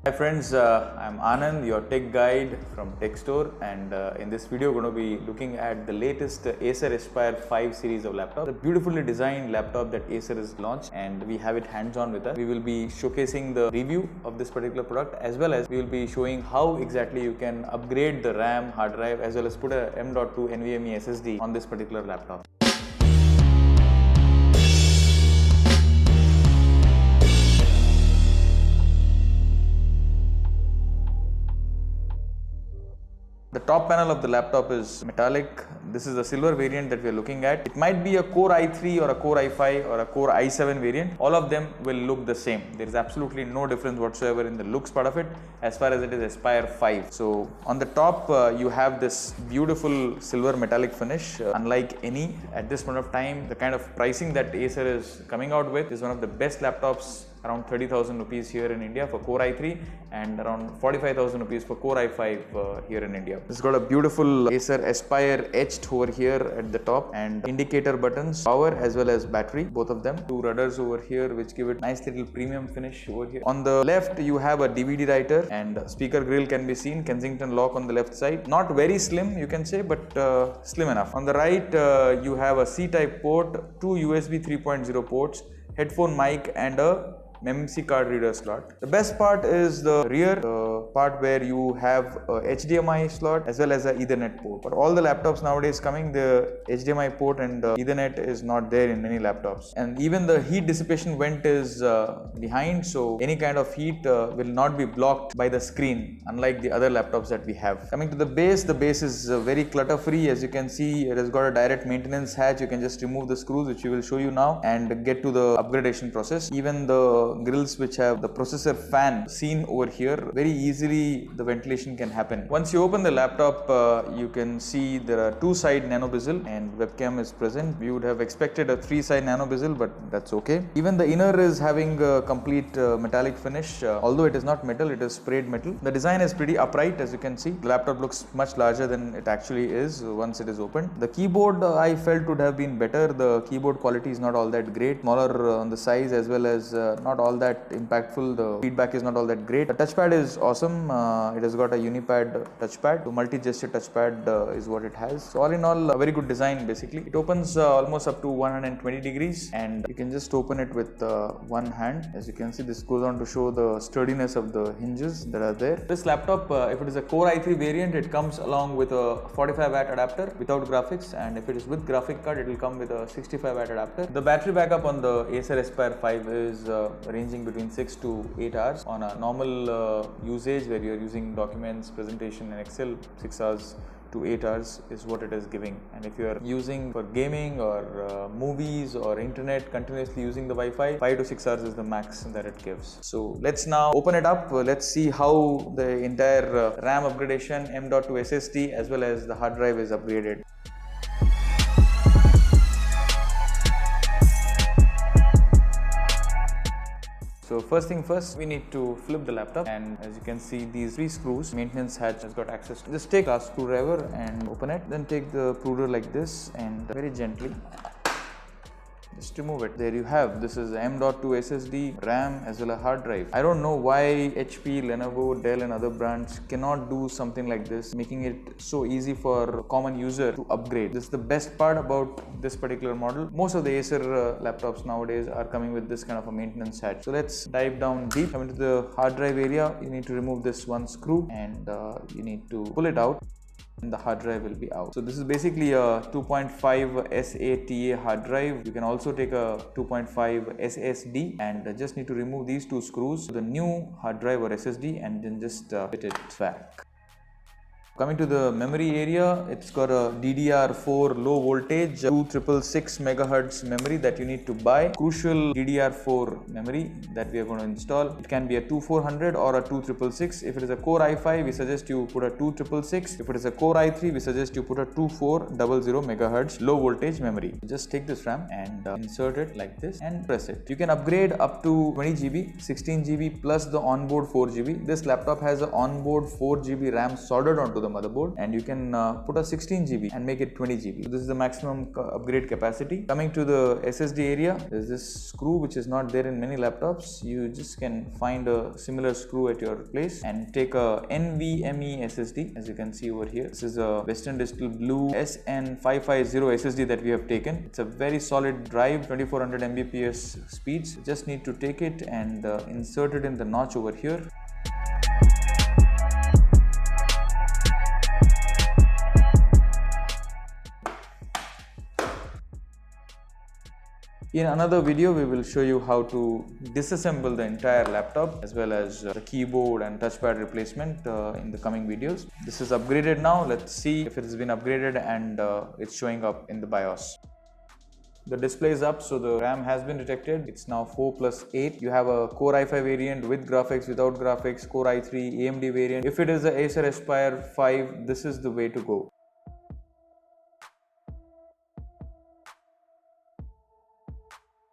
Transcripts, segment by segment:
Hi friends, I'm Anand, your tech guide from TechStore, and in this video we're going to be looking at the latest Acer Aspire 5 series of laptop. A beautifully designed laptop that Acer has launched, and we have it hands-on with us. We will be showcasing the review of this particular product, as well as we will be showing how exactly you can upgrade the RAM, hard drive, as well as put a M.2 NVMe SSD on this particular laptop. The top panel of the laptop is metallic. This is the silver variant that we are looking at. It might be a Core i3 or a Core i5 or a Core i7 variant. All of them will look the same. There is absolutely no difference whatsoever in the looks part of it as far as it is Aspire 5. So on the top you have this beautiful silver metallic finish, unlike any at this point of time. The kind of pricing that Acer is coming out with is one of the best laptops, around 30,000 rupees here in India for Core i3 and around 45,000 rupees for Core i5 here in India. It's got a beautiful Acer Aspire etched over here at the top, and indicator buttons, power as well as battery, both of them. Two rudders over here which give it nice little premium finish over here. On the left you have a DVD writer, and speaker grill can be seen, Kensington lock on the left side. Not very slim you can say, but slim enough. On the right you have a C-type port, two USB 3.0 ports, headphone mic and a MMC card reader slot. The best part is the rear, part where you have a HDMI slot as well as a Ethernet port. For all the laptops nowadays coming, the HDMI port and Ethernet is not there in many laptops. And even the heat dissipation vent is behind, so any kind of heat will not be blocked by the screen, unlike the other laptops that we have. Coming to the base is very clutter free. As you can see, it has got a direct maintenance hatch. You can just remove the screws, which we will show you now, and get to the upgradation process. Even the grills which have the processor fan seen over here, very easily the ventilation can happen. Once you open the laptop, you can see there are two side nano bezel and webcam is present. We would have expected a three side nano bezel, but that's okay. Even the inner is having a complete metallic finish, although it is not metal, it is sprayed metal. The design is pretty upright, as you can see. The laptop looks much larger than it actually is once it is opened. The keyboard I felt would have been better. The keyboard quality is not all that great, smaller on the size as well as not all that impactful. The feedback is not all that great. The touchpad is awesome. It has got a unipad touchpad. The multi-gesture touchpad is what it has. So all in all, a very good design basically. It opens almost up to 120 degrees, and you can just open it with one hand. As you can see, this goes on to show the sturdiness of the hinges that are there. This laptop, if it is a Core i3 variant, it comes along with a 45 watt adapter without graphics, and if it is with graphic card, it will come with a 65 watt adapter. The battery backup on the Acer Aspire 5 is ranging between 6 to 8 hours. On a normal usage where you are using documents, presentation and Excel, 6 hours to 8 hours is what it is giving. And if you are using for gaming or movies or internet, continuously using the Wi-Fi, 5 to 6 hours is the max that it gives. So let's now open it up. Let's see how the entire RAM upgradation, M.2 SSD as well as the hard drive is upgraded. So first thing first, we need to flip the laptop, and as you can see, these three screws, maintenance hatch has got access to. Just take a screwdriver and open it, then take the pruder like this and very gently just remove it. There you have, this is M.2 SSD, RAM as well as hard drive. I don't know why HP, Lenovo, Dell and other brands cannot do something like this, making it so easy for a common user to upgrade. This is the best part about this particular model. Most of the Acer laptops nowadays are coming with this kind of a maintenance hatch. So let's dive down deep. Coming to the hard drive area, you need to remove this one screw and you need to pull it out. and the hard drive will be out. So this is basically a 2.5 SATA hard drive. You can also take a 2.5 SSD and just need to remove these two screws to the new hard drive or SSD and then just fit it back. Coming to the memory area, it's got a DDR4 low voltage 2666 megahertz memory that you need to buy. Crucial DDR4 memory that we are going to install. It can be a 2400 or a 2666. If it is a Core i5, we suggest you put a 2666. If it is a Core i3, we suggest you put a 2400 megahertz low voltage memory. Just take this RAM and insert it like this and press it. You can upgrade up to 20 GB, 16 GB plus the onboard 4 GB. This laptop has an onboard 4 GB RAM soldered onto the motherboard, and you can put a 16 GB and make it 20 GB. So this is the maximum upgrade capacity. Coming to the SSD area, there's this screw which is not there in many laptops. You just can find a similar screw at your place and take a NVMe SSD, as you can see over here. This is a Western Digital Blue SN550 SSD that we have taken. It's a very solid drive, 2400 Mbps speeds. Just need to take it and insert it in the notch over here. In another video, we will show you how to disassemble the entire laptop as well as the keyboard and touchpad replacement in the coming videos. This is upgraded now. Let's see if it has been upgraded and it's showing up in the BIOS. The display is up, so the RAM has been detected. It's now 4+8. You have a Core i5 variant with graphics, without graphics, Core i3, AMD variant. If it is the Acer Aspire 5, this is the way to go.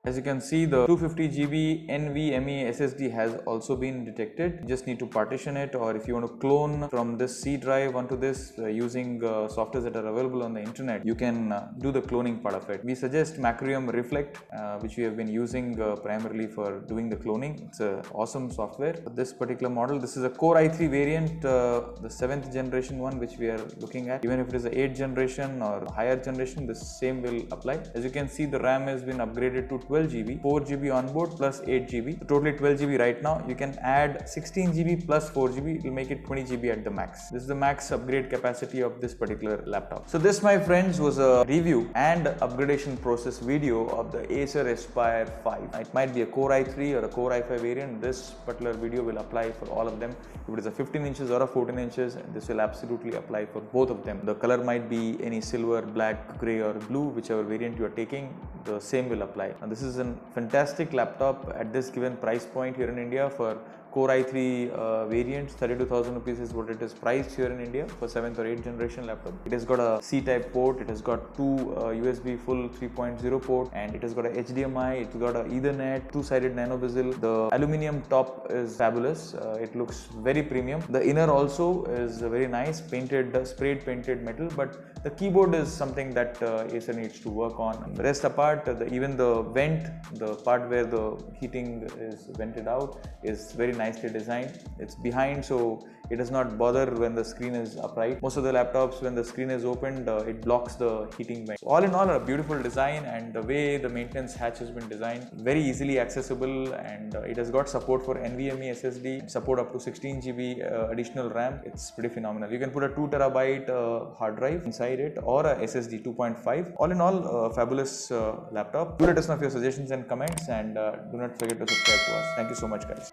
As you can see, the 250 GB NVMe SSD has also been detected. You just need to partition it, or if you want to clone from this C drive onto this using softwares that are available on the internet, you can do the cloning part of it. We suggest Macrium Reflect, which we have been using primarily for doing the cloning. It's an awesome software. For this particular model, this is a Core i3 variant, the 7th generation one which we are looking at. Even if it is the 8th generation or higher generation, the same will apply. As you can see, the RAM has been upgraded to 12 GB, 4 GB on board plus 8 GB, so totally 12 GB right now. You can add 16 GB plus 4 GB, it will make it 20 GB at the max. This is the max upgrade capacity of this particular laptop. So this, my friends, was a review and upgradation process video of the Acer Aspire 5. It might be a Core i3 or a Core i5 variant. This particular video will apply for all of them. If it is a 15 inches or a 14 inches, this will absolutely apply for both of them. The color might be any silver, black, grey or blue, whichever variant you are taking, the same will apply. Now this is a fantastic laptop at this given price point here in India. For Core i3 variants, 32,000 rupees is what it is priced here in India for 7th or 8th generation laptop. It has got a C-type port, it has got two USB full 3.0 port, and it has got a HDMI, it's got a Ethernet, two-sided nano bezel. The aluminium top is fabulous. It looks very premium. The inner also is very nice, painted, sprayed painted metal, but the keyboard is something that Acer needs to work on. The rest apart, even the vent, the part where the heating is vented out, is very nicely designed. It's behind, so it does not bother when the screen is upright. Most of the laptops, when the screen is opened, it blocks the heating vent. All in all, a beautiful design, and the way the maintenance hatch has been designed, very easily accessible, and it has got support for NVMe SSD, support up to 16 GB additional RAM. It's pretty phenomenal. You can put a 2 TB hard drive inside it or a SSD 2.5. All in all, fabulous laptop. Do let us know your suggestions and comments, and do not forget to subscribe to us. Thank you so much, guys.